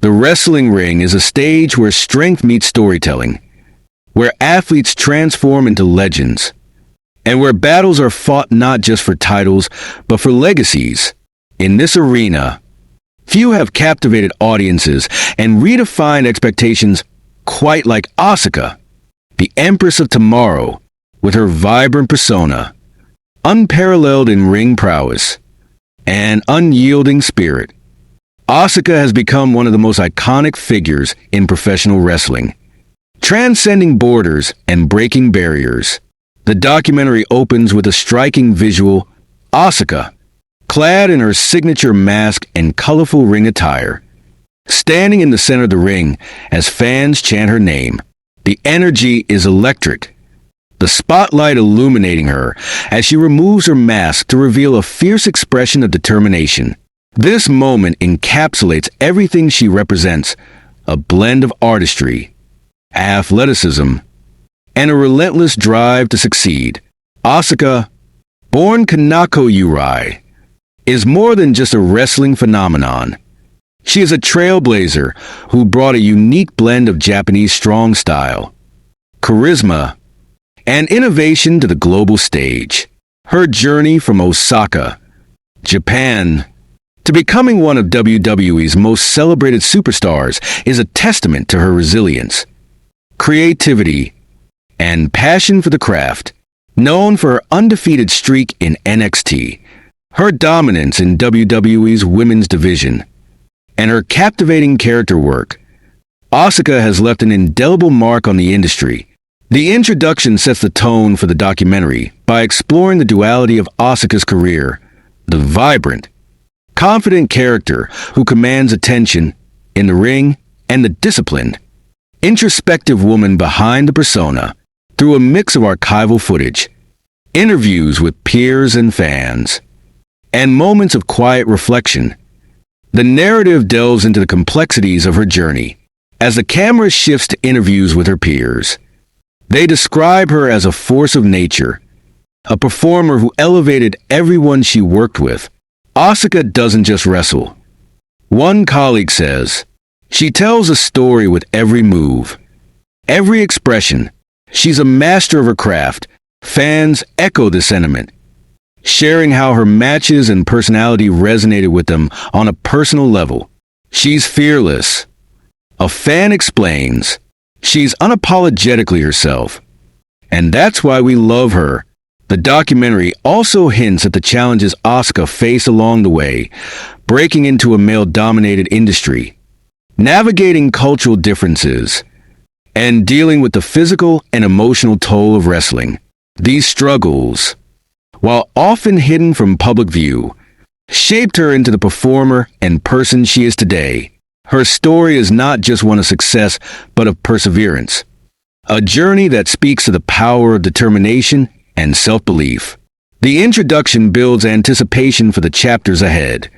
The wrestling ring is a stage where strength meets storytelling, where athletes transform into legends, and where battles are fought not just for titles, but for legacies. In this arena, few have captivated audiences and redefined expectations quite like Asuka, the Empress of Tomorrow, with her vibrant persona, unparalleled in ring prowess, and unyielding spirit. Asuka has become one of the most iconic figures in professional wrestling, transcending borders and breaking barriers. The documentary opens with a striking visual: Asuka, clad in her signature mask and colorful ring attire, standing in the center of the ring as fans chant her name. The energy is electric, the spotlight illuminating her as she removes her mask to reveal a fierce expression of determination. This moment encapsulates everything she represents: a blend of artistry, athleticism, and a relentless drive to succeed. Asuka, born Kanako Yurai, is more than just a wrestling phenomenon. She is a trailblazer who brought a unique blend of Japanese strong style, charisma, and innovation to the global stage. Her journey from Osaka, Japan, to becoming one of WWE's most celebrated superstars is a testament to her resilience, creativity, and passion for the craft. Known for her undefeated streak in NXT, her dominance in WWE's women's division, and her captivating character work, Asuka has left an indelible mark on the industry. The introduction sets the tone for the documentary by exploring the duality of Asuka's career: the vibrant, confident character who commands attention in the ring, and the disciplined, introspective woman behind the persona. Through a mix of archival footage, interviews with peers and fans, and moments of quiet reflection, the narrative delves into the complexities of her journey. As the camera shifts to interviews with her peers, they describe her as a force of nature, a performer who elevated everyone she worked with. Asuka doesn't just wrestle. One colleague says, "She tells a story with every move, every expression. She's a master of her craft." Fans echo the sentiment, sharing how her matches and personality resonated with them on a personal level. "She's fearless," a fan explains. "She's unapologetically herself, and that's why we love her." The documentary also hints at the challenges Asuka faced along the way, breaking into a male-dominated industry, navigating cultural differences, and dealing with the physical and emotional toll of wrestling. These struggles, while often hidden from public view, shaped her into the performer and person she is today. Her story is not just one of success, but of perseverance, a journey that speaks to the power of determination and self-belief. The introduction builds anticipation for the chapters ahead,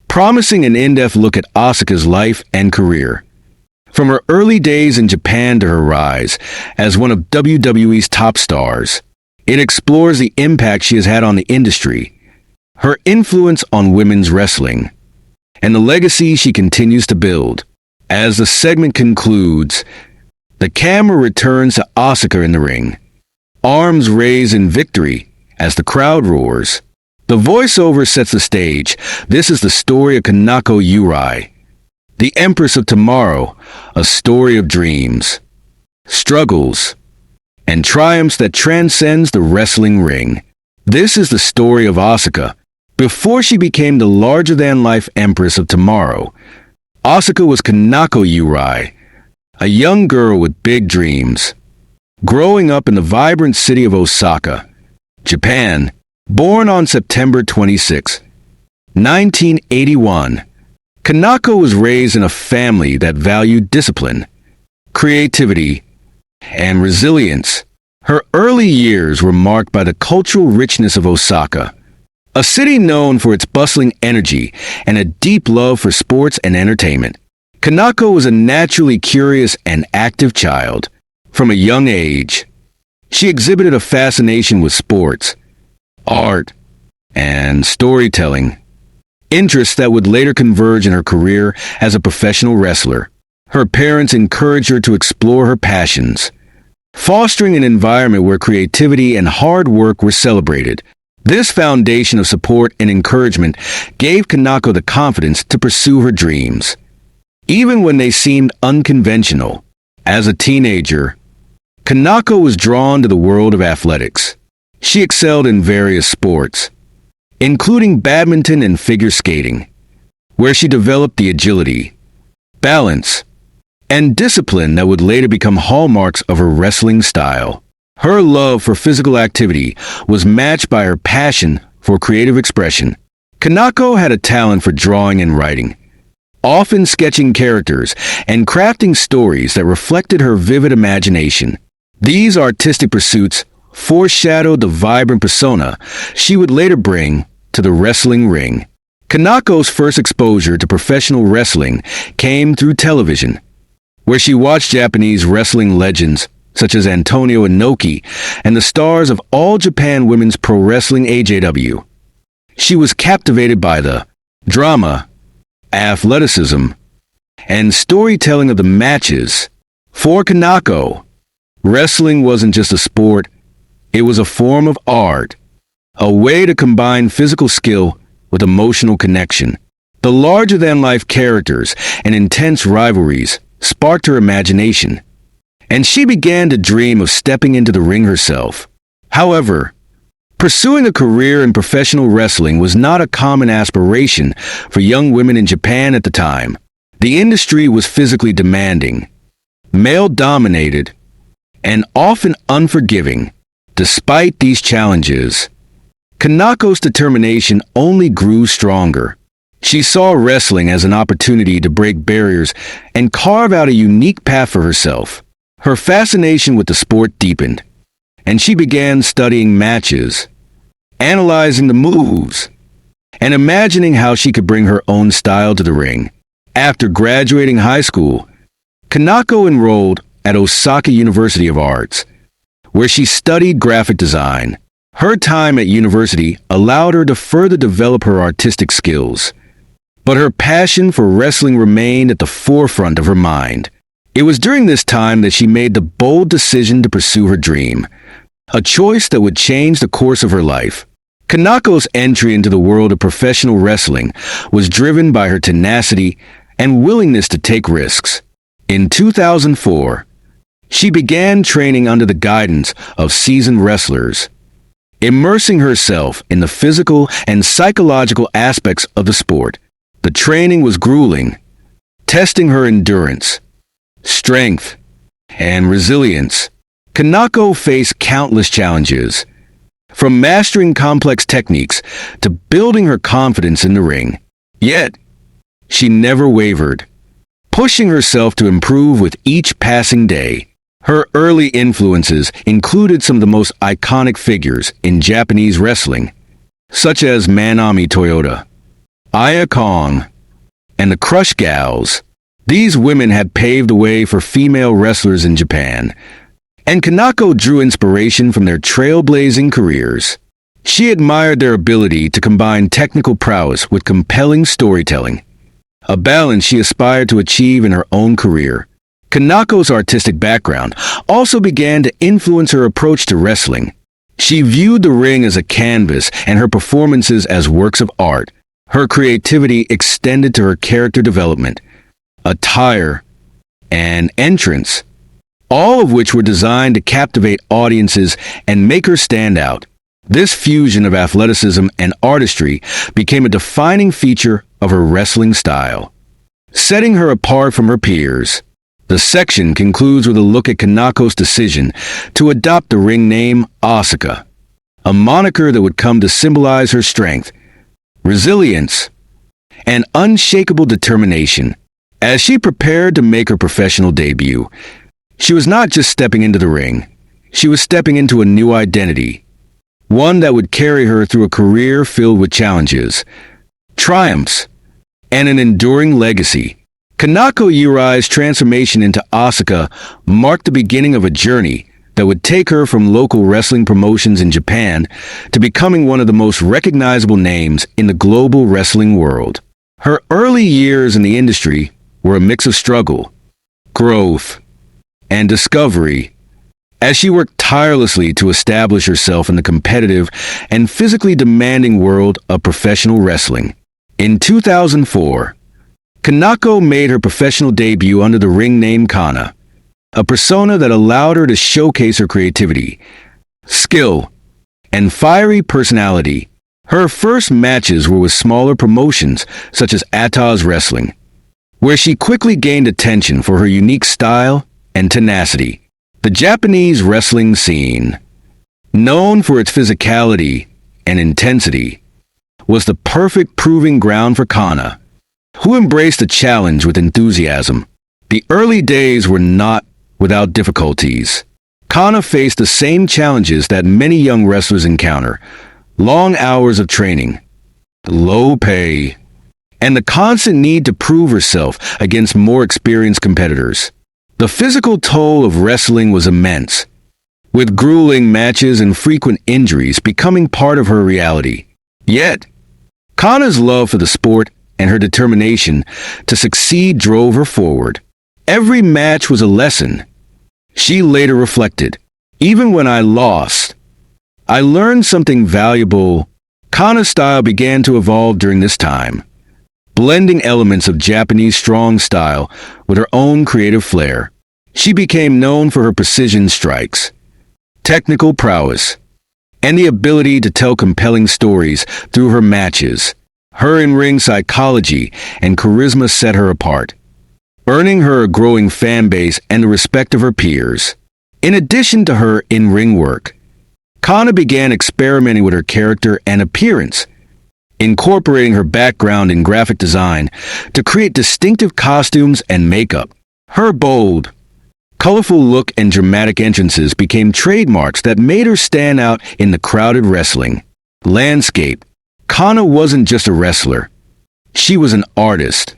promising an in-depth look at Asuka's life and career. From her early days in Japan to her rise as one of WWE's top stars, it explores the impact she has had on the industry, her influence on women's wrestling, and the legacy she continues to build. As the segment concludes, the camera returns to Asuka in the ring, arms raised in victory as the crowd roars. The voiceover sets the stage. This is the story of Kanako Yurai, the Empress of Tomorrow, a story of dreams, struggles, and triumphs that transcends the wrestling ring. This is the story of Asuka. Before she became the larger-than-life Empress of Tomorrow, Asuka was Kanako Yurai, a young girl with big dreams. Growing up in the vibrant city of Osaka, Japan, born on September 26, 1981, Kanako was raised in a family that valued discipline, creativity, and resilience. Her early years were marked by the cultural richness of Osaka, a city known for its bustling energy and a deep love for sports and entertainment. Kanako was a naturally curious and active child. From a young age, she exhibited a fascination with sports, art, and storytelling. interests that would later converge in her career as a professional wrestler. Her parents encouraged her to explore her passions, fostering an environment where creativity and hard work were celebrated. This foundation of support and encouragement gave Kanako the confidence to pursue her dreams, even when they seemed unconventional. As a teenager, Kanako was drawn to the world of athletics. She excelled in various sports, including badminton and figure skating, where she developed the agility, balance, and discipline that would later become hallmarks of her wrestling style. Her love for physical activity was matched by her passion for creative expression. Kanako had a talent for drawing and writing, often sketching characters and crafting stories that reflected her vivid imagination. These artistic pursuits foreshadowed the vibrant persona she would later bring to the wrestling ring. Kanako's first exposure to professional wrestling came through television, where she watched Japanese wrestling legends such as Antonio Inoki and the stars of All Japan Women's Pro Wrestling AJW. She was captivated by the drama, athleticism, and storytelling of the matches. For Kanako, wrestling wasn't just a sport, it was a form of art, a way to combine physical skill with emotional connection. The larger-than-life characters and intense rivalries sparked her imagination, and she began to dream of stepping into the ring herself. However, pursuing a career in professional wrestling was not a common aspiration for young women in Japan at the time. The industry was physically demanding, male-dominated, and often unforgiving. Despite these challenges, Kanako's determination only grew stronger. She saw wrestling as an opportunity to break barriers and carve out a unique path for herself. Her fascination with the sport deepened, and she began studying matches, analyzing the moves, and imagining how she could bring her own style to the ring. After graduating high school, Kanako enrolled at Osaka University of Arts, where she studied graphic design. Her time at university allowed her to further develop her artistic skills, but her passion for wrestling remained at the forefront of her mind. It was during this time that she made the bold decision to pursue her dream, a choice that would change the course of her life. Kanako's entry into the world of professional wrestling was driven by her tenacity and willingness to take risks. In 2004, she began training under the guidance of seasoned wrestlers, immersing herself in the physical and psychological aspects of the sport. The training was grueling, testing her endurance, strength, and resilience. Kanako faced countless challenges, from mastering complex techniques to building her confidence in the ring. Yet, she never wavered, pushing herself to improve with each passing day. Her early influences included some of the most iconic figures in Japanese wrestling, such as Manami Toyota, Aya Kong, and the Crush Gals. These women had paved the way for female wrestlers in Japan, and Kanako drew inspiration from their trailblazing careers. She admired their ability to combine technical prowess with compelling storytelling, a balance she aspired to achieve in her own career. Kanako's artistic background also began to influence her approach to wrestling. She viewed the ring as a canvas and her performances as works of art. Her creativity extended to her character development, attire, and entrance, all of which were designed to captivate audiences and make her stand out. This fusion of athleticism and artistry became a defining feature of her wrestling style, setting her apart from her peers. The section concludes with a look at Kanako's decision to adopt the ring name Asuka, a moniker that would come to symbolize her strength, resilience, and unshakable determination. As she prepared to make her professional debut, she was not just stepping into the ring, she was stepping into a new identity, one that would carry her through a career filled with challenges, triumphs, and an enduring legacy. Kanako Yurai's transformation into Asuka marked the beginning of a journey that would take her from local wrestling promotions in Japan to becoming one of the most recognizable names in the global wrestling world. Her early years in the industry were a mix of struggle, growth, and discovery, as she worked tirelessly to establish herself in the competitive and physically demanding world of professional wrestling. In 2004, Kanako made her professional debut under the ring name Kana, a persona that allowed her to showcase her creativity, skill, and fiery personality. Her first matches were with smaller promotions such as Ata's Wrestling, where she quickly gained attention for her unique style and tenacity. The Japanese wrestling scene, known for its physicality and intensity, was the perfect proving ground for Kana, who embraced the challenge with enthusiasm. The early days were not without difficulties. Kana faced the same challenges that many young wrestlers encounter: long hours of training, low pay, and the constant need to prove herself against more experienced competitors. The physical toll of wrestling was immense, with grueling matches and frequent injuries becoming part of her reality. Yet, Kana's love for the sport and her determination to succeed drove her forward. Every match was a lesson. She later reflected, "Even when I lost, I learned something valuable." Kana's style began to evolve during this time, blending elements of Japanese strong style with her own creative flair. She became known for her precision strikes, technical prowess, and the ability to tell compelling stories through her matches. Her in-ring psychology and charisma set her apart, earning her a growing fan base and the respect of her peers. In addition to her in-ring work, Kana began experimenting with her character and appearance, incorporating her background in graphic design to create distinctive costumes and makeup. Her bold, colorful look and dramatic entrances became trademarks that made her stand out in the crowded wrestling landscape. Kana wasn't just a wrestler. She was an artist,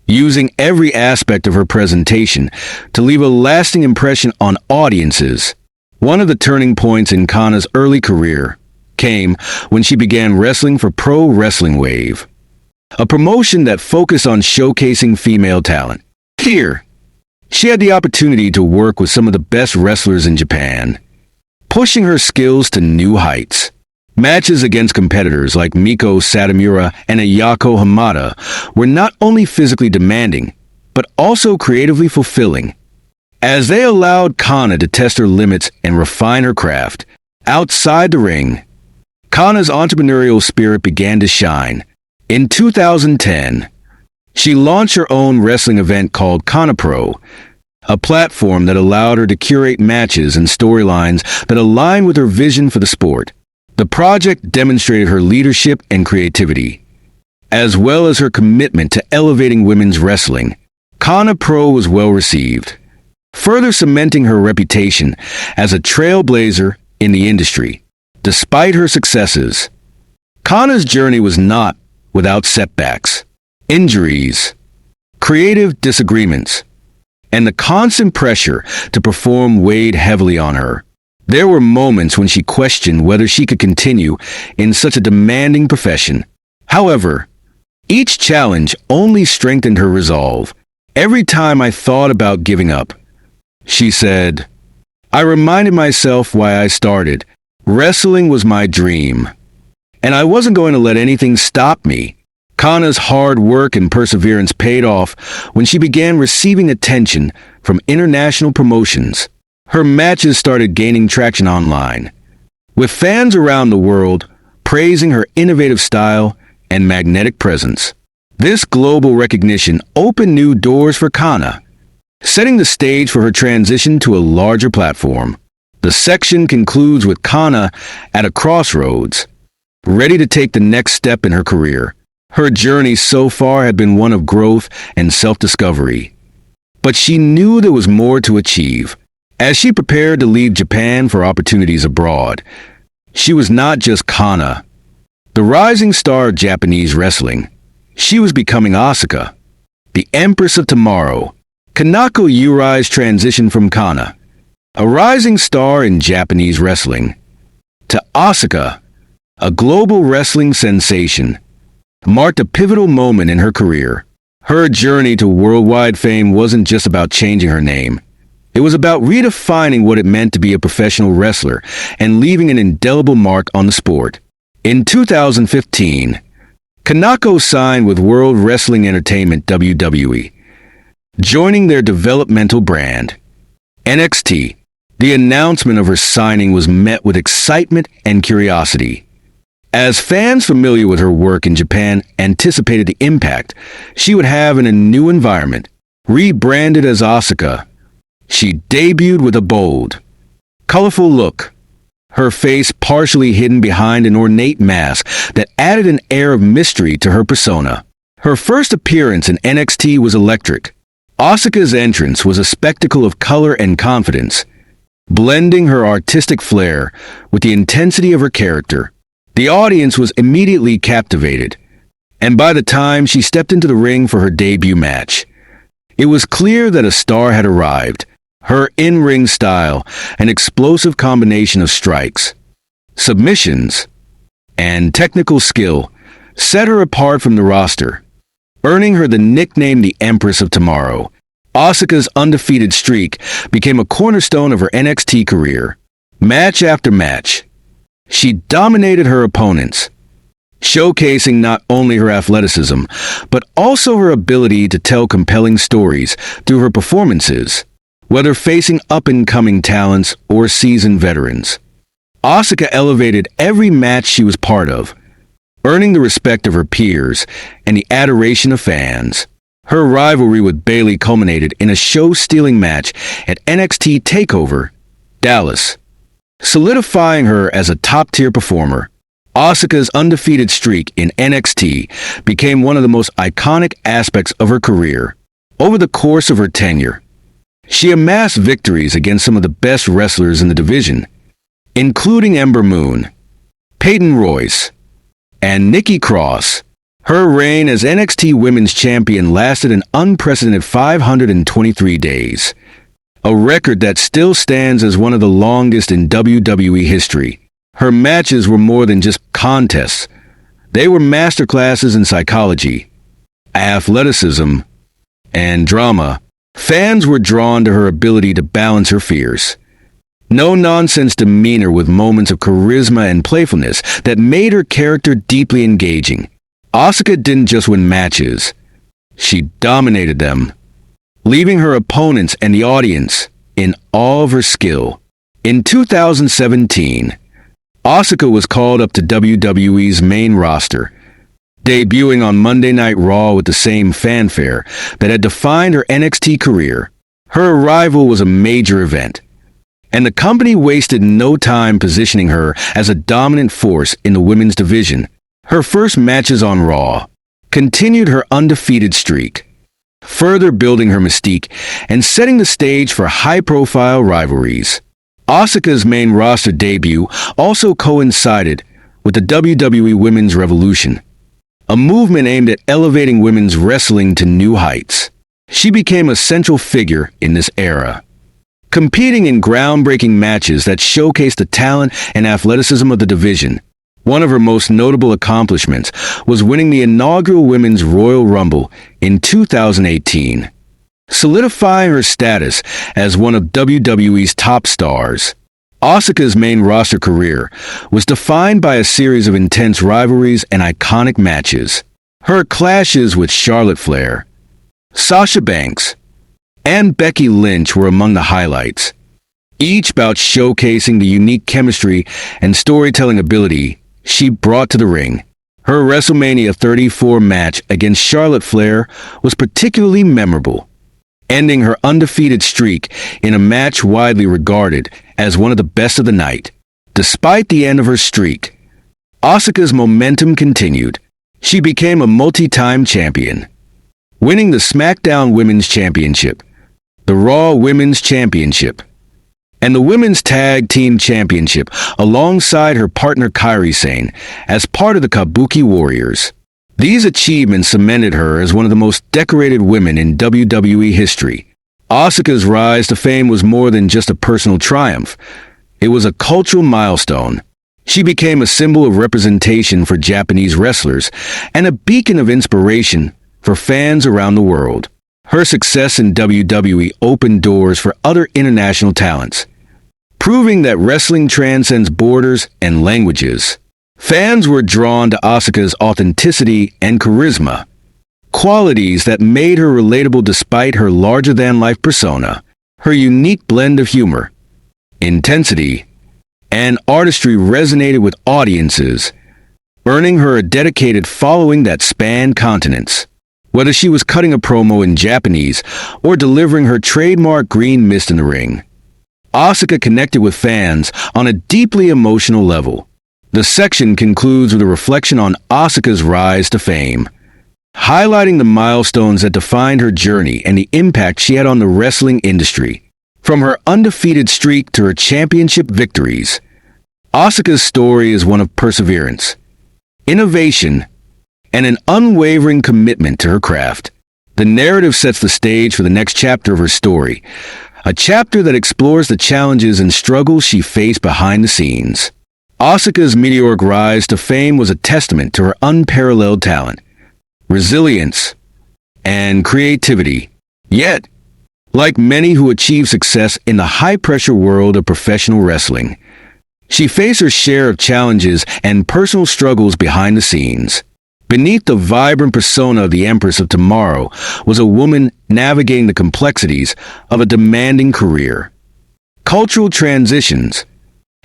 using every aspect of her presentation to leave a lasting impression on audiences. One of the turning points in Kana's early career came when she began wrestling for Pro Wrestling Wave, a promotion that focused on showcasing female talent. Here, she had the opportunity to work with some of the best wrestlers in Japan, pushing her skills to new heights. Matches against competitors like Miko Satomura and Ayako Hamada were not only physically demanding, but also creatively fulfilling, as they allowed Kana to test her limits and refine her craft. Outside the ring, Kana's entrepreneurial spirit began to shine. In 2010, she launched her own wrestling event called Kana Pro, a platform that allowed her to curate matches and storylines that aligned with her vision for the sport. The project demonstrated her leadership and creativity, as well as her commitment to elevating women's wrestling. Kana Pro was well received, further cementing her reputation as a trailblazer in the industry. Despite her successes, Kana's journey was not without setbacks. Injuries, creative disagreements, and the constant pressure to perform weighed heavily on her. There were moments when she questioned whether she could continue in such a demanding profession. However, each challenge only strengthened her resolve. "Every time I thought about giving up," she said, "I reminded myself why I started. Wrestling was my dream, and I wasn't going to let anything stop me." Kana's hard work and perseverance paid off when she began receiving attention from international promotions. Her matches started gaining traction online, with fans around the world praising her innovative style and magnetic presence. This global recognition opened new doors for Kana, setting the stage for her transition to a larger platform. The section concludes with Kana at a crossroads, ready to take the next step in her career. Her journey so far had been one of growth and self-discovery, but she knew there was more to achieve. As she prepared to leave Japan for opportunities abroad, she was not just Kana, the rising star of Japanese wrestling. She was becoming Asuka, the Empress of Tomorrow. Kanako Yurai's transition from Kana, a rising star in Japanese wrestling, to Asuka, a global wrestling sensation, marked a pivotal moment in her career. Her journey to worldwide fame wasn't just about changing her name. It was about redefining what it meant to be a professional wrestler and leaving an indelible mark on the sport. In 2015, Kanako signed with World Wrestling Entertainment WWE, joining their developmental brand, NXT. The announcement of her signing was met with excitement and curiosity, as fans familiar with her work in Japan anticipated the impact she would have in a new environment. Rebranded as Asuka, she debuted with a bold, colorful look, her face partially hidden behind an ornate mask that added an air of mystery to her persona. Her first appearance in NXT was electric. Asuka's entrance was a spectacle of color and confidence, blending her artistic flair with the intensity of her character. The audience was immediately captivated, and by the time she stepped into the ring for her debut match, it was clear that a star had arrived. Her in-ring style, an explosive combination of strikes, submissions, and technical skill, set her apart from the roster, earning her the nickname the Empress of Tomorrow. Asuka's undefeated streak became a cornerstone of her NXT career. Match after match, she dominated her opponents, showcasing not only her athleticism, but also her ability to tell compelling stories through her performances. Whether facing up-and-coming talents or seasoned veterans, Asuka elevated every match she was part of, earning the respect of her peers and the adoration of fans. Her rivalry with Bayley culminated in a show-stealing match at NXT TakeOver, Dallas, solidifying her as a top-tier performer. Asuka's undefeated streak in NXT became one of the most iconic aspects of her career. Over the course of her tenure, she amassed victories against some of the best wrestlers in the division, including Ember Moon, Peyton Royce, and Nikki Cross. Her reign as NXT Women's Champion lasted an unprecedented 523 days, a record that still stands as one of the longest in WWE history. Her matches were more than just contests. They were masterclasses in psychology, athleticism, and drama. Fans were drawn to her ability to balance her fierce, no-nonsense demeanor with moments of charisma and playfulness that made her character deeply engaging. Asuka didn't just win matches, she dominated them, leaving her opponents and the audience in awe of her skill. In 2017, Asuka was called up to WWE's main roster, debuting on Monday Night Raw with the same fanfare that had defined her NXT career. Her arrival was a major event, and the company wasted no time positioning her as a dominant force in the women's division. Her first matches on Raw continued her undefeated streak, further building her mystique and setting the stage for high-profile rivalries. Asuka's main roster debut also coincided with the WWE Women's Revolution, a movement aimed at elevating women's wrestling to new heights. She became a central figure in this era, competing in groundbreaking matches that showcased the talent and athleticism of the division. One of her most notable accomplishments was winning the inaugural Women's Royal Rumble in 2018, solidifying her status as one of WWE's top stars. Asuka's main roster career was defined by a series of intense rivalries and iconic matches. Her clashes with Charlotte Flair, Sasha Banks, and Becky Lynch were among the highlights, each bout showcasing the unique chemistry and storytelling ability she brought to the ring. Her WrestleMania 34 match against Charlotte Flair was particularly memorable, ending her undefeated streak in a match widely regarded as one of the best of the night. Despite the end of her streak, Asuka's momentum continued. She became a multi-time champion, winning the SmackDown Women's Championship, the Raw Women's Championship, and the Women's Tag Team Championship alongside her partner Kairi Sane as part of the Kabuki Warriors. These achievements cemented her as one of the most decorated women in WWE history. Asuka's rise to fame was more than just a personal triumph. It was a cultural milestone. She became a symbol of representation for Japanese wrestlers and a beacon of inspiration for fans around the world. Her success in WWE opened doors for other international talents, proving that wrestling transcends borders and languages. Fans were drawn to Asuka's authenticity and charisma, qualities that made her relatable despite her larger-than-life persona. Her unique blend of humor, intensity, and artistry resonated with audiences, earning her a dedicated following that spanned continents. Whether she was cutting a promo in Japanese or delivering her trademark green mist in the ring, Asuka connected with fans on a deeply emotional level. The section concludes with a reflection on Asuka's rise to fame, highlighting the milestones that defined her journey and the impact she had on the wrestling industry. From her undefeated streak to her championship victories, Asuka's story is one of perseverance, innovation, and an unwavering commitment to her craft. The narrative sets the stage for the next chapter of her story, a chapter that explores the challenges and struggles she faced behind the scenes. Asuka's meteoric rise to fame was a testament to her unparalleled talent, resilience, and creativity. Yet, like many who achieve success in the high-pressure world of professional wrestling, she faced her share of challenges and personal struggles behind the scenes. Beneath the vibrant persona of the Empress of Tomorrow was a woman navigating the complexities of a demanding career, cultural transitions,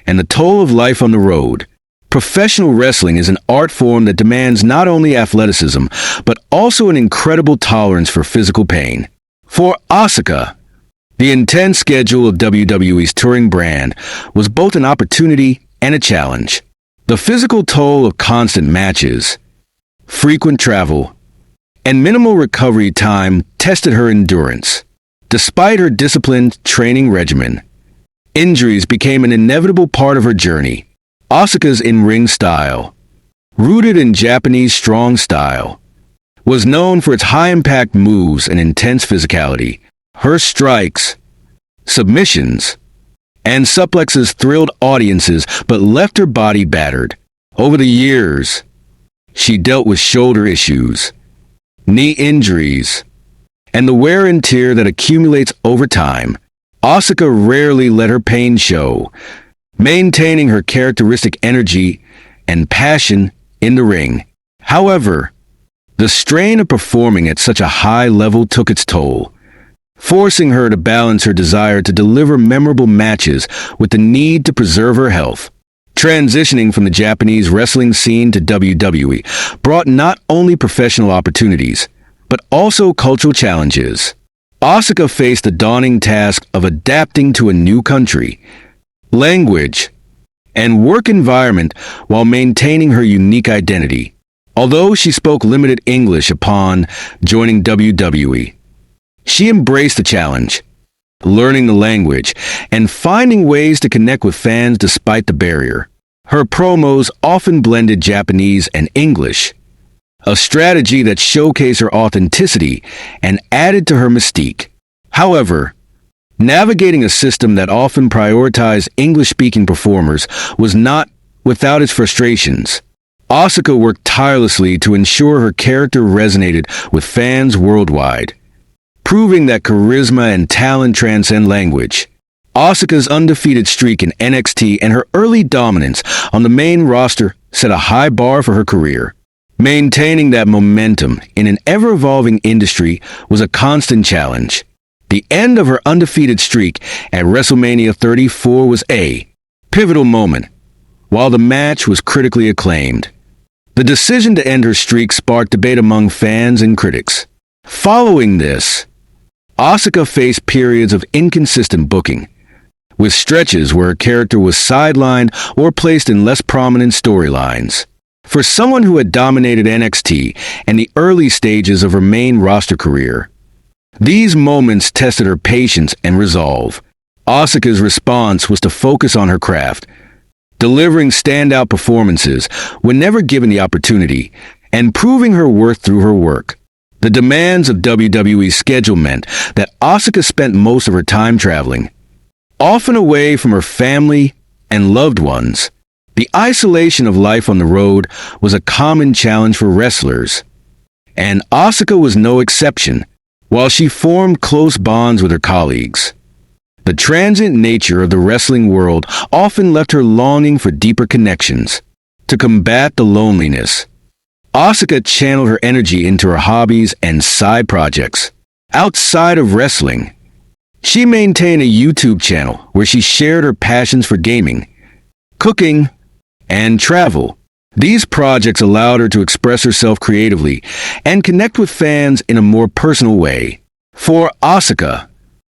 and the toll of life on the road. Professional wrestling is an art form that demands not only athleticism, but also an incredible tolerance for physical pain. For Asuka, the intense schedule of WWE's touring brand was both an opportunity and a challenge. The physical toll of constant matches, frequent travel, and minimal recovery time tested her endurance. Despite her disciplined training regimen, injuries became an inevitable part of her journey. Asuka's in-ring style, rooted in Japanese strong style, was known for its high-impact moves and intense physicality. Her strikes, submissions, and suplexes thrilled audiences but left her body battered. Over the years, she dealt with shoulder issues, knee injuries, and the wear and tear that accumulates over time. Asuka rarely let her pain show, maintaining her characteristic energy and passion in the ring. However, the strain of performing at such a high level took its toll, forcing her to balance her desire to deliver memorable matches with the need to preserve her health. Transitioning from the Japanese wrestling scene to WWE brought not only professional opportunities, but also cultural challenges. Asuka faced the daunting task of adapting to a new country, language, and work environment while maintaining her unique identity. Although she spoke limited English upon joining WWE, she embraced the challenge, learning the language and finding ways to connect with fans despite the barrier. Her promos often blended Japanese and English, a strategy that showcased her authenticity and added to her mystique. However, navigating a system that often prioritized English-speaking performers was not without its frustrations. Asuka worked tirelessly to ensure her character resonated with fans worldwide, proving that charisma and talent transcend language. Asuka's undefeated streak in NXT and her early dominance on the main roster set a high bar for her career. Maintaining that momentum in an ever-evolving industry was a constant challenge. The end of her undefeated streak at WrestleMania 34 was a pivotal moment, while the match was critically acclaimed. The decision to end her streak sparked debate among fans and critics. Following this, Asuka faced periods of inconsistent booking, with stretches where her character was sidelined or placed in less prominent storylines. For someone who had dominated NXT and the early stages of her main roster career, these moments tested her patience and resolve. Asuka's response was to focus on her craft, delivering standout performances whenever given the opportunity, and proving her worth through her work. The demands of WWE's schedule meant that Asuka spent most of her time traveling, often away from her family and loved ones. The isolation of life on the road was a common challenge for wrestlers, and Asuka was no exception. While she formed close bonds with her colleagues, the transient nature of the wrestling world often left her longing for deeper connections. To combat the loneliness, Asuka channeled her energy into her hobbies and side projects. Outside of wrestling, she maintained a YouTube channel where she shared her passions for gaming, cooking, and travel. These projects allowed her to express herself creatively and connect with fans in a more personal way. For Asuka,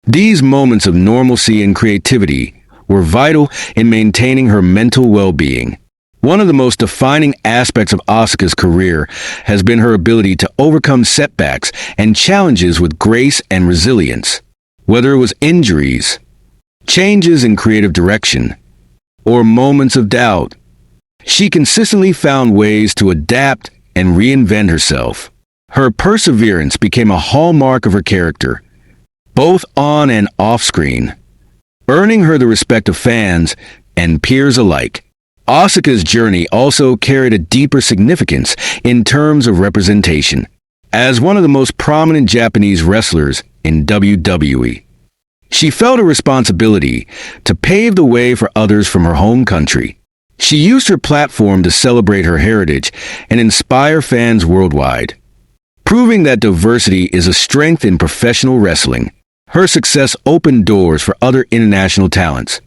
these moments of normalcy and creativity were vital in maintaining her mental well-being. One of the most defining aspects of Asuka's career has been her ability to overcome setbacks and challenges with grace and resilience. Whether it was injuries, changes in creative direction, or moments of doubt, she consistently found ways to adapt and reinvent herself. Her perseverance became a hallmark of her character, both on and off screen, earning her the respect of fans and peers alike. Asuka's journey also carried a deeper significance in terms of representation. As one of the most prominent Japanese wrestlers in WWE, she felt a responsibility to pave the way for others from her home country. She used her platform to celebrate her heritage and inspire fans worldwide, proving that diversity is a strength in professional wrestling. Her success opened doors for other international talents,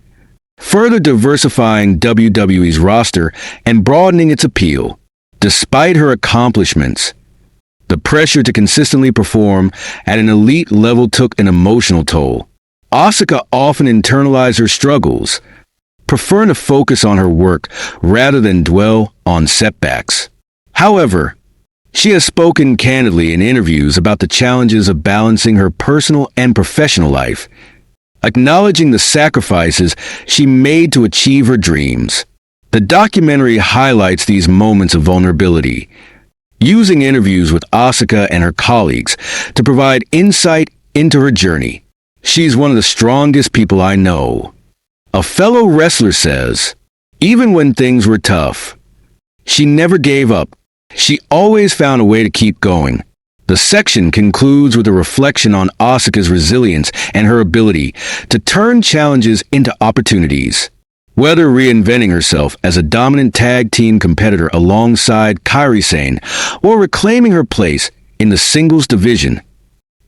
further diversifying WWE's roster and broadening its appeal. Despite her accomplishments, the pressure to consistently perform at an elite level took an emotional toll. Asuka often internalized her struggles, preferring to focus on her work rather than dwell on setbacks. However, she has spoken candidly in interviews about the challenges of balancing her personal and professional life, acknowledging the sacrifices she made to achieve her dreams. The documentary highlights these moments of vulnerability, using interviews with Asuka and her colleagues to provide insight into her journey. "She's one of the strongest people I know," a fellow wrestler says. "Even when things were tough, she never gave up. She always found a way to keep going." The section concludes with a reflection on Asuka's resilience and her ability to turn challenges into opportunities. Whether reinventing herself as a dominant tag team competitor alongside Kairi Sane or reclaiming her place in the singles division,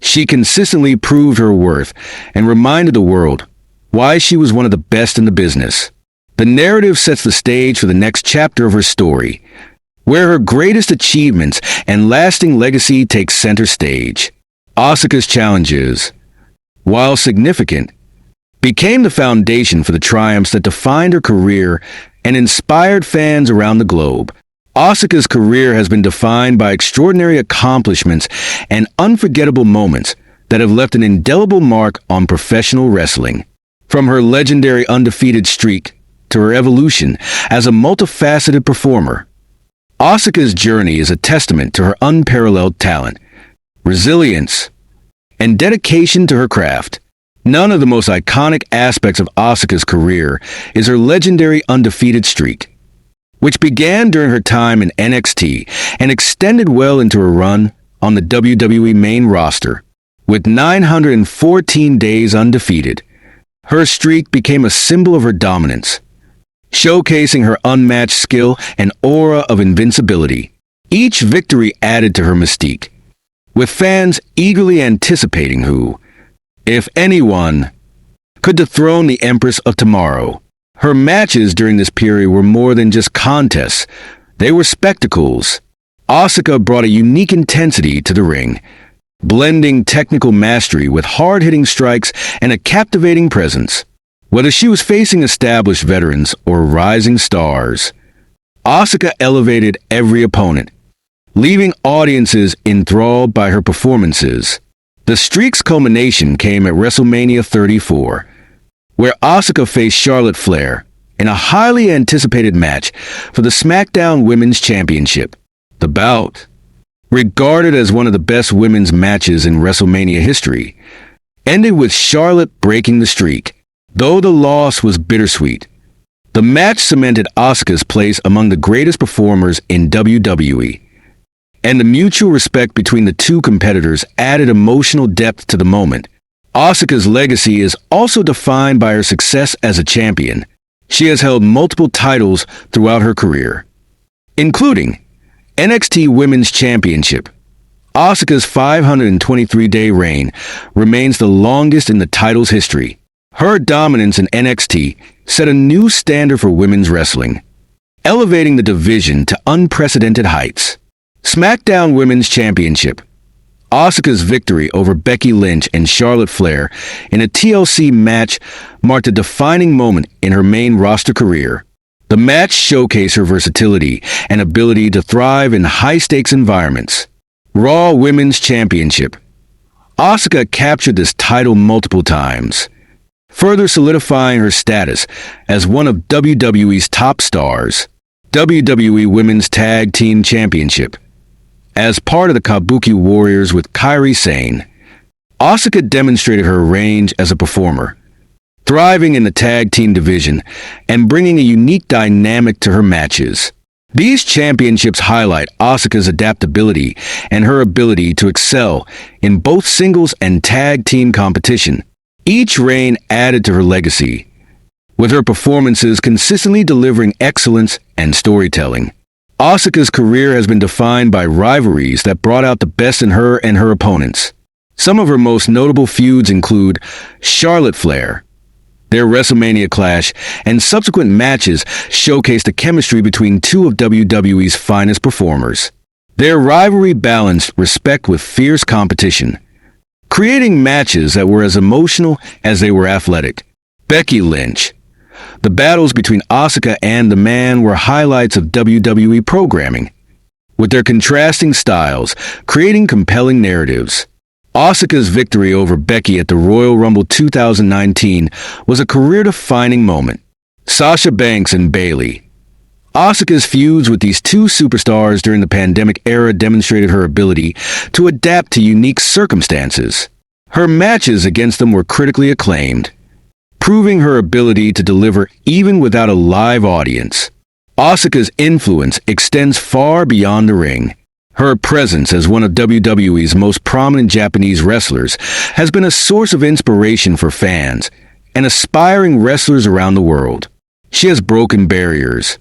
she consistently proved her worth and reminded the world why she was one of the best in the business. The narrative sets the stage for the next chapter of her story, where her greatest achievements and lasting legacy take center stage. Asuka's challenges, while significant, became the foundation for the triumphs that defined her career and inspired fans around the globe. Asuka's career has been defined by extraordinary accomplishments and unforgettable moments that have left an indelible mark on professional wrestling. From her legendary undefeated streak to her evolution as a multifaceted performer, Asuka's journey is a testament to her unparalleled talent, resilience, and dedication to her craft. None of the most iconic aspects of Asuka's career is her legendary undefeated streak, which began during her time in NXT and extended well into her run on the WWE main roster. With 914 days undefeated, her streak became a symbol of her dominance, showcasing her unmatched skill and aura of invincibility. Each victory added to her mystique, with fans eagerly anticipating who, if anyone, could dethrone the Empress of Tomorrow. Her matches during this period were more than just contests, they were spectacles. Asuka brought a unique intensity to the ring, blending technical mastery with hard-hitting strikes and a captivating presence. Whether she was facing established veterans or rising stars, Asuka elevated every opponent, leaving audiences enthralled by her performances. The streak's culmination came at WrestleMania 34, where Asuka faced Charlotte Flair in a highly anticipated match for the SmackDown Women's Championship. The bout, regarded as one of the best women's matches in WrestleMania history, ended with Charlotte breaking the streak. Though the loss was bittersweet, the match cemented Asuka's place among the greatest performers in WWE, and the mutual respect between the two competitors added emotional depth to the moment. Asuka's legacy is also defined by her success as a champion. She has held multiple titles throughout her career, including NXT Women's Championship. Asuka's 523-day reign remains the longest in the title's history. Her dominance in NXT set a new standard for women's wrestling, elevating the division to unprecedented heights. SmackDown Women's Championship. Asuka's victory over Becky Lynch and Charlotte Flair in a TLC match marked a defining moment in her main roster career. The match showcased her versatility and ability to thrive in high-stakes environments. Raw Women's Championship. Asuka captured this title multiple times, further solidifying her status as one of WWE's top stars. WWE Women's Tag Team Championship. As part of the Kabuki Warriors with Kairi Sane, Asuka demonstrated her range as a performer, thriving in the tag team division and bringing a unique dynamic to her matches. These championships highlight Asuka's adaptability and her ability to excel in both singles and tag team competition. Each reign added to her legacy, with her performances consistently delivering excellence and storytelling. Asuka's career has been defined by rivalries that brought out the best in her and her opponents. Some of her most notable feuds include Charlotte Flair. Their WrestleMania clash and subsequent matches showcased the chemistry between two of WWE's finest performers. Their rivalry balanced respect with fierce competition, creating matches that were as emotional as they were athletic. Becky Lynch. The battles between Asuka and the Man were highlights of WWE programming, with their contrasting styles creating compelling narratives. Asuka's victory over Becky at the Royal Rumble 2019 was a career-defining moment. Sasha Banks and Bayley. Asuka's feuds with these two superstars during the pandemic era demonstrated her ability to adapt to unique circumstances. Her matches against them were critically acclaimed, proving her ability to deliver even without a live audience. Asuka's influence extends far beyond the ring. Her presence as one of WWE's most prominent Japanese wrestlers has been a source of inspiration for fans and aspiring wrestlers around the world. She has broken barriers,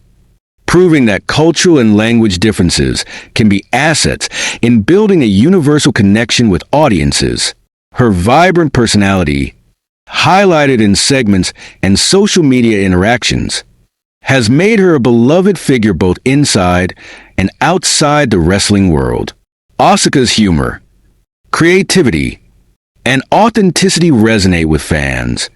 proving that cultural and language differences can be assets in building a universal connection with audiences. Her vibrant personality, highlighted in segments and social media interactions, has made her a beloved figure both inside and outside the wrestling world. Asuka's humor, creativity, and authenticity resonate with fans,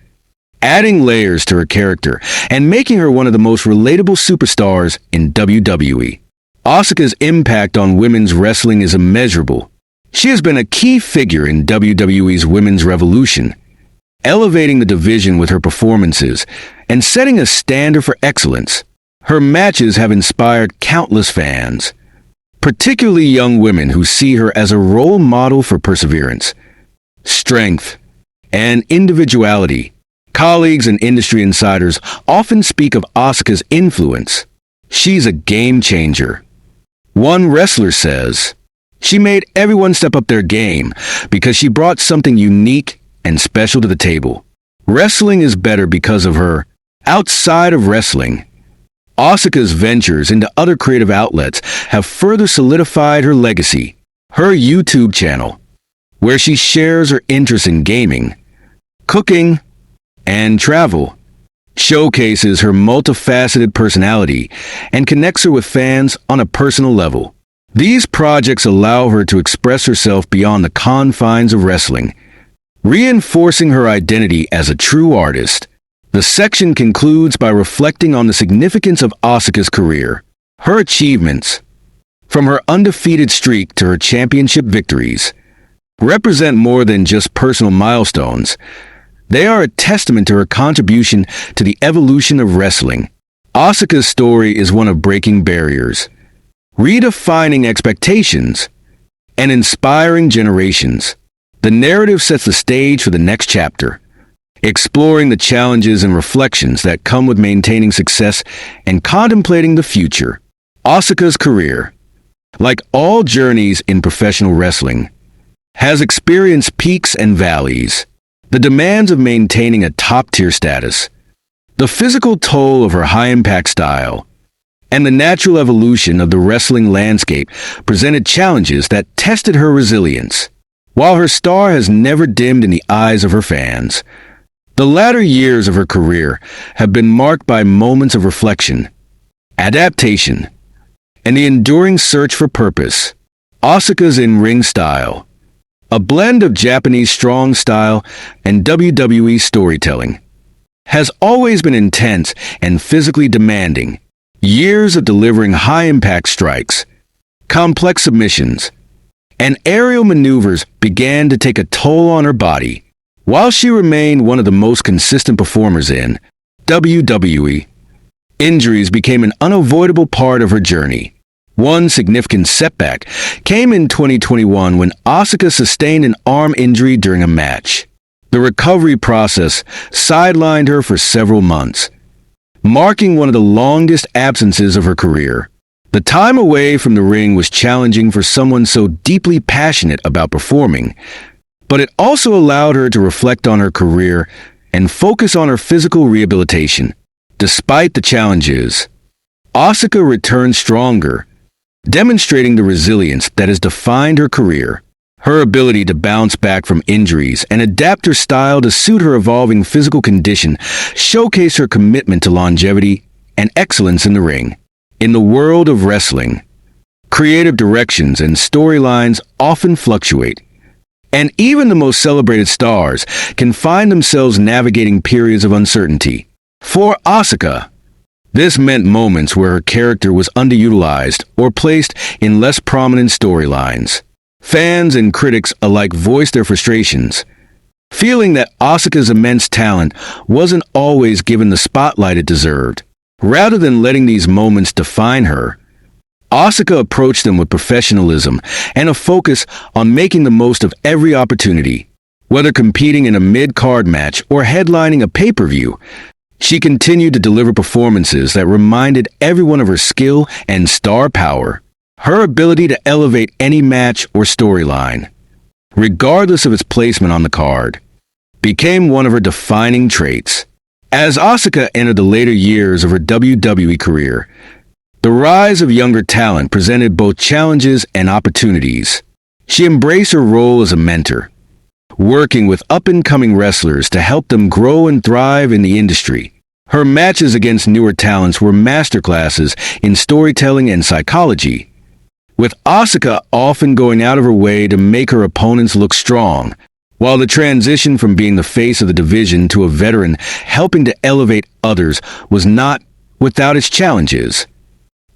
adding layers to her character and making her one of the most relatable superstars in WWE. Asuka's impact on women's wrestling is immeasurable. She has been a key figure in WWE's women's revolution, elevating the division with her performances and setting a standard for excellence. Her matches have inspired countless fans, particularly young women who see her as a role model for perseverance, strength, and individuality. Colleagues and industry insiders often speak of Asuka's influence. She's a game changer. One wrestler says, "She made everyone step up their game because she brought something unique and special to the table." Wrestling is better because of her. Outside of wrestling, Asuka's ventures into other creative outlets have further solidified her legacy. Her YouTube channel, where she shares her interest in gaming, cooking, and travel, showcases her multifaceted personality and connects her with fans on a personal level. These projects allow her to express herself beyond the confines of wrestling, reinforcing her identity as a true artist. The section concludes by reflecting on the significance of Asuka's career. Her achievements, from her undefeated streak to her championship victories, represent more than just personal milestones. They are a testament to her contribution to the evolution of wrestling. Asuka's story is one of breaking barriers, redefining expectations, and inspiring generations. The narrative sets the stage for the next chapter, exploring the challenges and reflections that come with maintaining success and contemplating the future. Asuka's career, like all journeys in professional wrestling, has experienced peaks and valleys. The demands of maintaining a top-tier status, the physical toll of her high-impact style, and the natural evolution of the wrestling landscape presented challenges that tested her resilience. While her star has never dimmed in the eyes of her fans, the latter years of her career have been marked by moments of reflection, adaptation, and the enduring search for purpose. Asuka's in-ring style, a blend of Japanese strong style and WWE storytelling, has always been intense and physically demanding. Years of delivering high-impact strikes, complex submissions, and aerial maneuvers began to take a toll on her body. While she remained one of the most consistent performers in WWE, injuries became an unavoidable part of her journey. One significant setback came in 2021 when Asuka sustained an arm injury during a match. The recovery process sidelined her for several months, marking one of the longest absences of her career. The time away from the ring was challenging for someone so deeply passionate about performing, but it also allowed her to reflect on her career and focus on her physical rehabilitation. Despite the challenges, Asuka returned stronger, demonstrating the resilience that has defined her career. Her ability to bounce back from injuries and adapt her style to suit her evolving physical condition showcase her commitment to longevity and excellence in the ring. In the world of wrestling, creative directions and storylines often fluctuate, and even the most celebrated stars can find themselves navigating periods of uncertainty. For Asuka, this meant moments where her character was underutilized or placed in less prominent storylines. Fans and critics alike voiced their frustrations, feeling that Asuka's immense talent wasn't always given the spotlight it deserved. Rather than letting these moments define her, Asuka approached them with professionalism and a focus on making the most of every opportunity. Whether competing in a mid-card match or headlining a pay-per-view, she continued to deliver performances that reminded everyone of her skill and star power. Her ability to elevate any match or storyline, regardless of its placement on the card, became one of her defining traits. As Asuka entered the later years of her WWE career, the rise of younger talent presented both challenges and opportunities. She embraced her role as a mentor, working with up-and-coming wrestlers to help them grow and thrive in the industry. Her matches against newer talents were masterclasses in storytelling and psychology, with Asuka often going out of her way to make her opponents look strong, while the transition from being the face of the division to a veteran helping to elevate others was not without its challenges.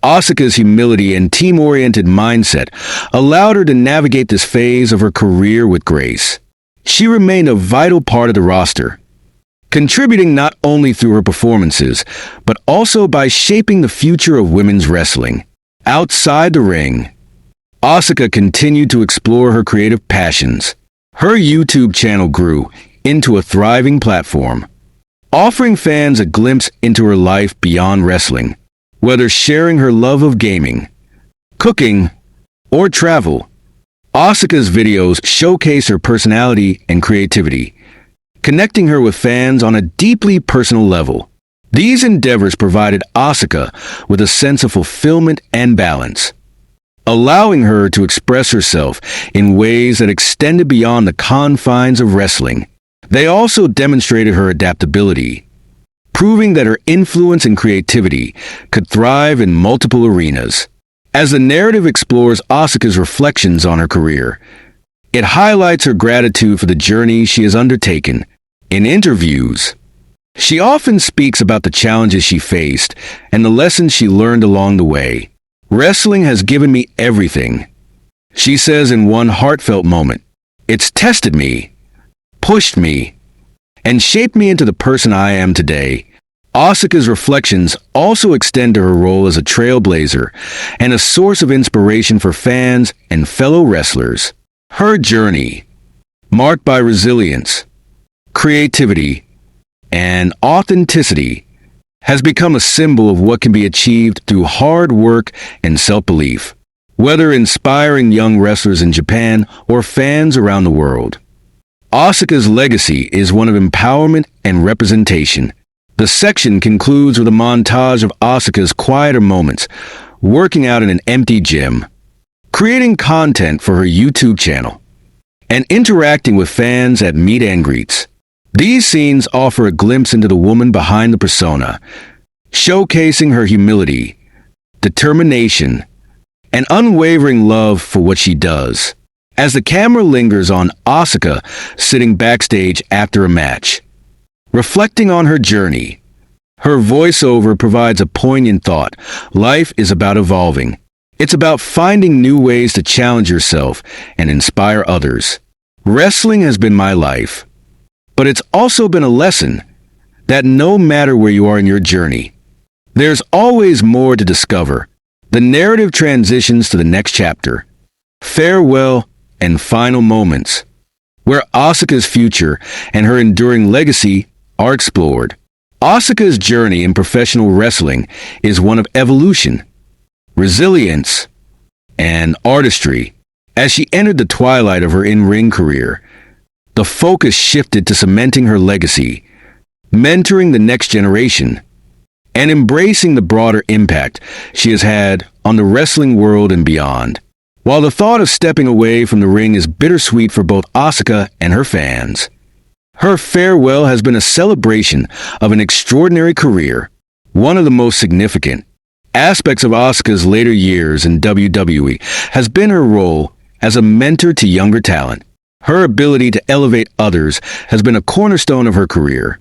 Asuka's humility and team-oriented mindset allowed her to navigate this phase of her career with grace. She remained a vital part of the roster, contributing not only through her performances, but also by shaping the future of women's wrestling. Outside the ring, Asuka continued to explore her creative passions. Her YouTube channel grew into a thriving platform, offering fans a glimpse into her life beyond wrestling. Whether sharing her love of gaming, cooking, or travel, Asuka's videos showcase her personality and creativity, connecting her with fans on a deeply personal level. These endeavors provided Asuka with a sense of fulfillment and balance, allowing her to express herself in ways that extended beyond the confines of wrestling. They also demonstrated her adaptability, proving that her influence and creativity could thrive in multiple arenas. As the narrative explores Asuka's reflections on her career, it highlights her gratitude for the journey she has undertaken. In interviews, she often speaks about the challenges she faced and the lessons she learned along the way. "Wrestling has given me everything," she says in one heartfelt moment. "It's tested me, pushed me, and shaped me into the person I am today." Asuka's reflections also extend to her role as a trailblazer and a source of inspiration for fans and fellow wrestlers. Her journey, marked by resilience, creativity, and authenticity, has become a symbol of what can be achieved through hard work and self-belief, whether inspiring young wrestlers in Japan or fans around the world. Asuka's legacy is one of empowerment and representation. The section concludes with a montage of Asuka's quieter moments, working out in an empty gym, creating content for her YouTube channel, and interacting with fans at meet and greets. These scenes offer a glimpse into the woman behind the persona, showcasing her humility, determination, and unwavering love for what she does. As the camera lingers on Asuka sitting backstage after a match, reflecting on her journey, her voiceover provides a poignant thought. Life is about evolving. It's about finding new ways to challenge yourself and inspire others. Wrestling has been my life, but it's also been a lesson that no matter where you are in your journey, there's always more to discover. The narrative transitions to the next chapter, farewell and final moments, where Asuka's future and her enduring legacy are explored. Asuka's journey in professional wrestling is one of evolution, resilience, and artistry. As she entered the twilight of her in-ring career, the focus shifted to cementing her legacy, mentoring the next generation, and embracing the broader impact she has had on the wrestling world and beyond. While the thought of stepping away from the ring is bittersweet for both Asuka and her fans, her farewell has been a celebration of an extraordinary career. One of the most significant aspects of Asuka's later years in WWE has been her role as a mentor to younger talent. Her ability to elevate others has been a cornerstone of her career,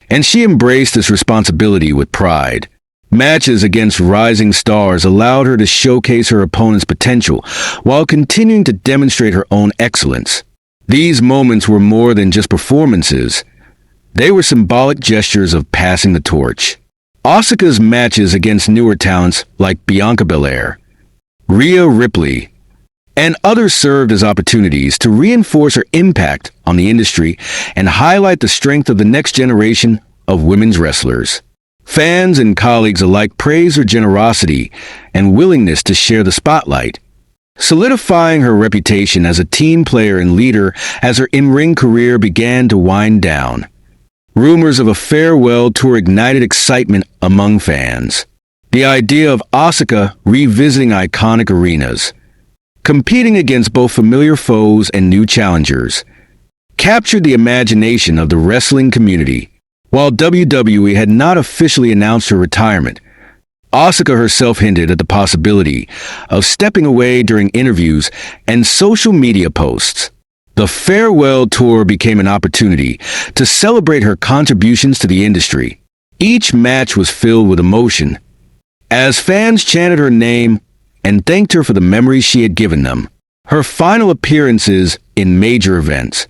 and she embraced this responsibility with pride. Matches against rising stars allowed her to showcase her opponent's potential while continuing to demonstrate her own excellence. These moments were more than just performances. They were symbolic gestures of passing the torch. Asuka's matches against newer talents like Bianca Belair, Rhea Ripley, and others served as opportunities to reinforce her impact on the industry and highlight the strength of the next generation of women's wrestlers. Fans and colleagues alike praised her generosity and willingness to share the spotlight, solidifying her reputation as a team player and leader as her in-ring career began to wind down. Rumors of a farewell tour ignited excitement among fans. The idea of Asuka revisiting iconic arenas, competing against both familiar foes and new challengers, captured the imagination of the wrestling community. While WWE had not officially announced her retirement, Asuka herself hinted at the possibility of stepping away during interviews and social media posts. The farewell tour became an opportunity to celebrate her contributions to the industry. Each match was filled with emotion, as fans chanted her name and thanked her for the memories she had given them. Her final appearances in major events,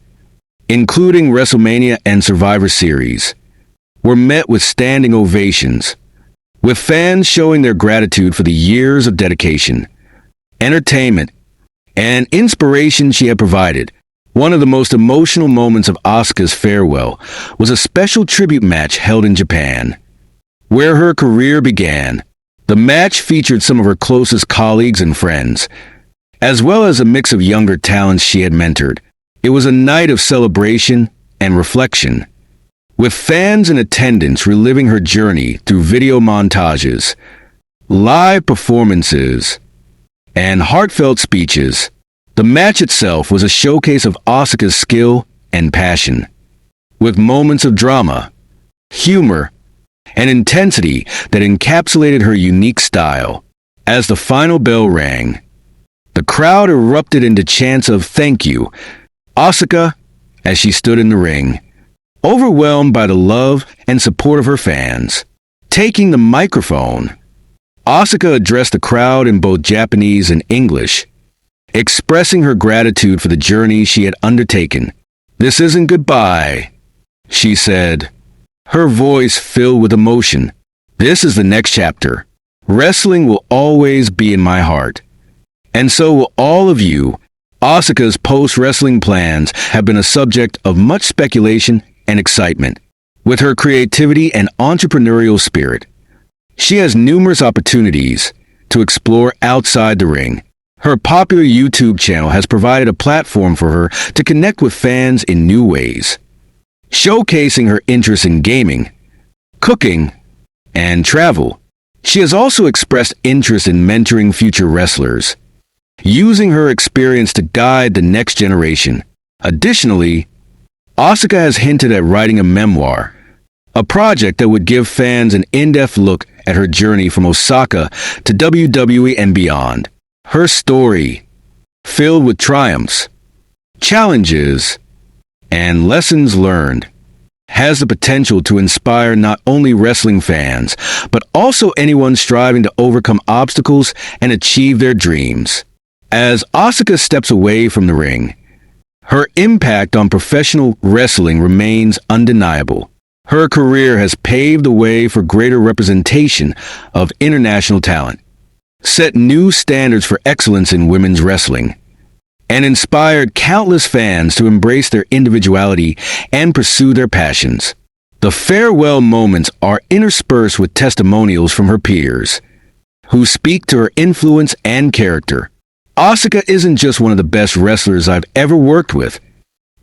including WrestleMania and Survivor Series, were met with standing ovations, with fans showing their gratitude for the years of dedication, entertainment, and inspiration she had provided. One of the most emotional moments of Asuka's farewell was a special tribute match held in Japan, where her career began. The match featured some of her closest colleagues and friends, as well as a mix of younger talents she had mentored. It was a night of celebration and reflection, with fans in attendance reliving her journey through video montages, live performances, and heartfelt speeches. The match itself was a showcase of Asuka's skill and passion, with moments of drama, humor, and intensity that encapsulated her unique style. As the final bell rang, the crowd erupted into chants of "Thank you, Asuka," as she stood in the ring, overwhelmed by the love and support of her fans. Taking the microphone, Asuka addressed the crowd in both Japanese and English, expressing her gratitude for the journey she had undertaken. "This isn't goodbye," she said. her voice filled with emotion. This is the next chapter. Wrestling will always be in my heart. And so will all of you. Asuka's post-wrestling plans have been a subject of much speculation and excitement. With her creativity and entrepreneurial spirit, she has numerous opportunities to explore outside the ring. Her popular YouTube channel has provided a platform for her to connect with fans in new ways, showcasing her interest in gaming, cooking, and travel. She has also expressed interest in mentoring future wrestlers, using her experience to guide the next generation. Additionally, Asuka has hinted at writing a memoir, a project that would give fans an in-depth look at her journey from Osaka to WWE and beyond. Her story, filled with triumphs, challenges, and lessons learned, has the potential to inspire not only wrestling fans, but also anyone striving to overcome obstacles and achieve their dreams. As Asuka steps away from the ring, her impact on professional wrestling remains undeniable. Her career has paved the way for greater representation of international talent, set new standards for excellence in women's wrestling, and inspired countless fans to embrace their individuality and pursue their passions. The farewell moments are interspersed with testimonials from her peers, who speak to her influence and character. Asuka isn't just one of the best wrestlers I've ever worked with.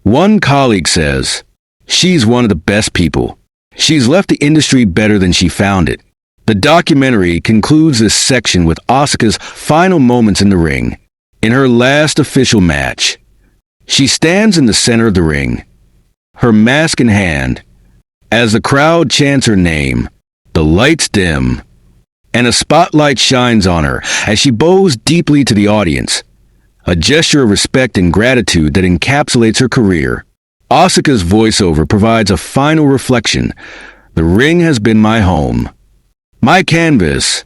One colleague says, "She's one of the best people. She's left the industry better than she found it." The documentary concludes this section with Asuka's final moments in the ring. In her last official match, she stands in the center of the ring, her mask in hand. As the crowd chants her name, the lights dim, and a spotlight shines on her as she bows deeply to the audience, a gesture of respect and gratitude that encapsulates her career. Asuka's voiceover provides a final reflection. "The ring has been my home, my canvas,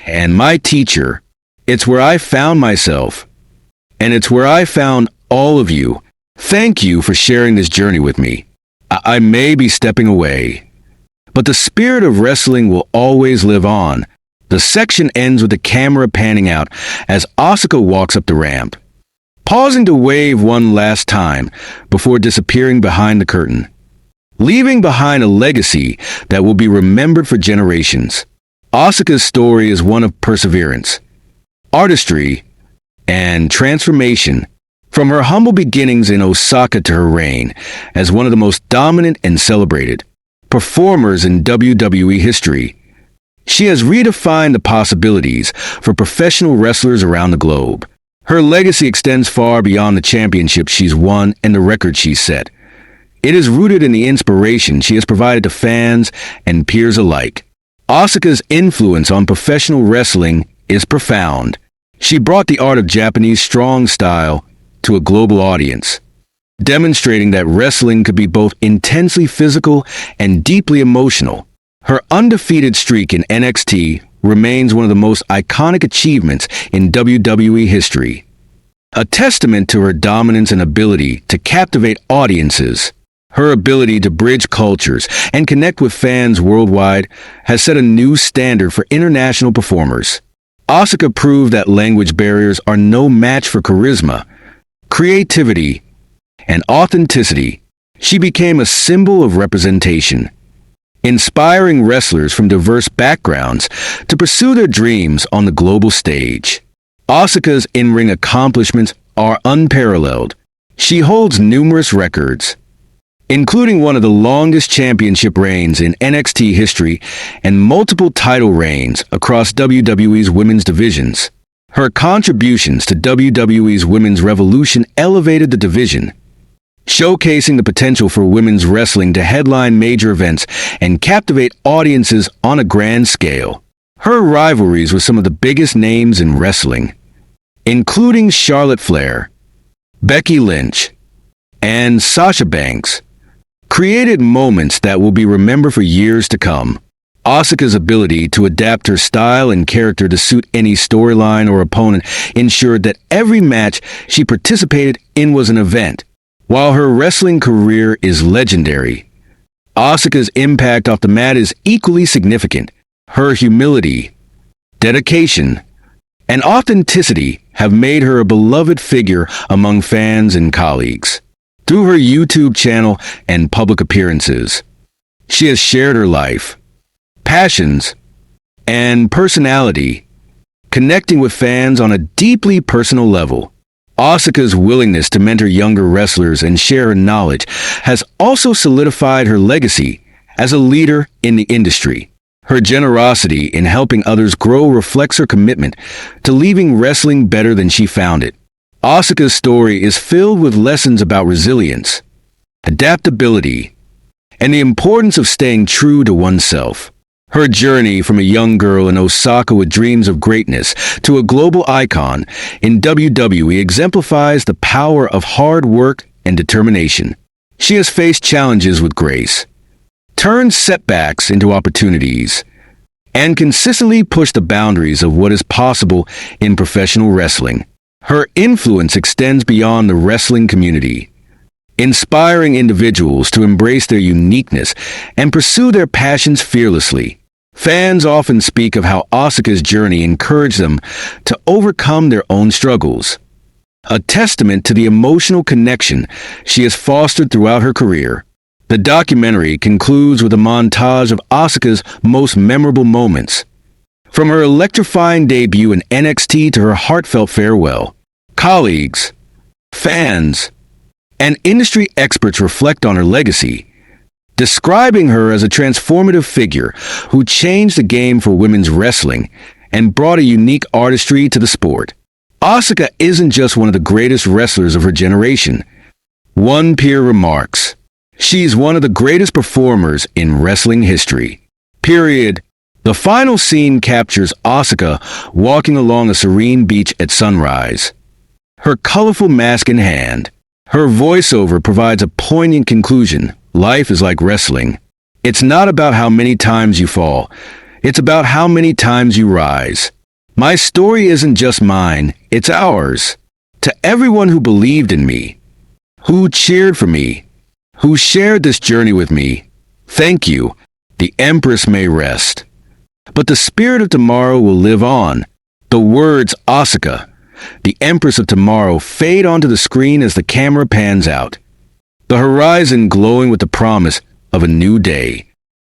and my teacher. It's where I found myself, and it's where I found all of you. Thank you for sharing this journey with me. I may be stepping away, but the spirit of wrestling will always live on." The section ends with the camera panning out as Asuka walks up the ramp, pausing to wave one last time before disappearing behind the curtain, leaving behind a legacy that will be remembered for generations. Asuka's story is one of perseverance, artistry, and transformation. From her humble beginnings in Osaka to her reign as one of the most dominant and celebrated performers in WWE history, she has redefined the possibilities for professional wrestlers around the globe. Her legacy extends far beyond the championships she's won and the records she's set. It is rooted in the inspiration she has provided to fans and peers alike. Asuka's influence on professional wrestling is profound. She brought the art of Japanese strong style to a global audience, demonstrating that wrestling could be both intensely physical and deeply emotional. Her undefeated streak in NXT remains one of the most iconic achievements in WWE history, a testament to her dominance and ability to captivate audiences. Her ability to bridge cultures and connect with fans worldwide has set a new standard for international performers. Asuka proved that language barriers are no match for charisma, creativity, and authenticity. She became a symbol of representation, inspiring wrestlers from diverse backgrounds to pursue their dreams on the global stage. Asuka's in-ring accomplishments are unparalleled. She holds numerous records, including one of the longest championship reigns in NXT history and multiple title reigns across WWE's women's divisions. Her contributions to WWE's women's revolution elevated the division, showcasing the potential for women's wrestling to headline major events and captivate audiences on a grand scale. Her rivalries with some of the biggest names in wrestling, including Charlotte Flair, Becky Lynch, and Sasha Banks, created moments that will be remembered for years to come. Asuka's ability to adapt her style and character to suit any storyline or opponent ensured that every match she participated in was an event. While her wrestling career is legendary, Asuka's impact off the mat is equally significant. Her humility, dedication, and authenticity have made her a beloved figure among fans and colleagues. Through her YouTube channel and public appearances, she has shared her life, passions, and personality, connecting with fans on a deeply personal level. Asuka's willingness to mentor younger wrestlers and share her knowledge has also solidified her legacy as a leader in the industry. Her generosity in helping others grow reflects her commitment to leaving wrestling better than she found it. Asuka's story is filled with lessons about resilience, adaptability, and the importance of staying true to oneself. Her journey from a young girl in Osaka with dreams of greatness to a global icon in WWE exemplifies the power of hard work and determination. She has faced challenges with grace, turned setbacks into opportunities, and consistently pushed the boundaries of what is possible in professional wrestling. Her influence extends beyond the wrestling community, inspiring individuals to embrace their uniqueness and pursue their passions fearlessly. Fans often speak of how Asuka's journey encouraged them to overcome their own struggles, a testament to the emotional connection she has fostered throughout her career. The documentary concludes with a montage of Asuka's most memorable moments, from her electrifying debut in NXT to her heartfelt farewell. Colleagues, fans, and industry experts reflect on her legacy, describing her as a transformative figure who changed the game for women's wrestling and brought a unique artistry to the sport. Asuka isn't just one of the greatest wrestlers of her generation. One peer remarks, "She's one of the greatest performers in wrestling history." Period. The final scene captures Asuka walking along a serene beach at sunrise, her colorful mask in hand. Her voiceover provides a poignant conclusion. Life is like wrestling. It's not about how many times you fall. It's about how many times you rise. My story isn't just mine, it's ours. To everyone who believed in me, who cheered for me, who shared this journey with me, thank you. The Empress may rest, but the spirit of tomorrow will live on. The words Asuka, the Empress of Tomorrow, fade onto the screen as the camera pans out, the horizon glowing with the promise of a new day.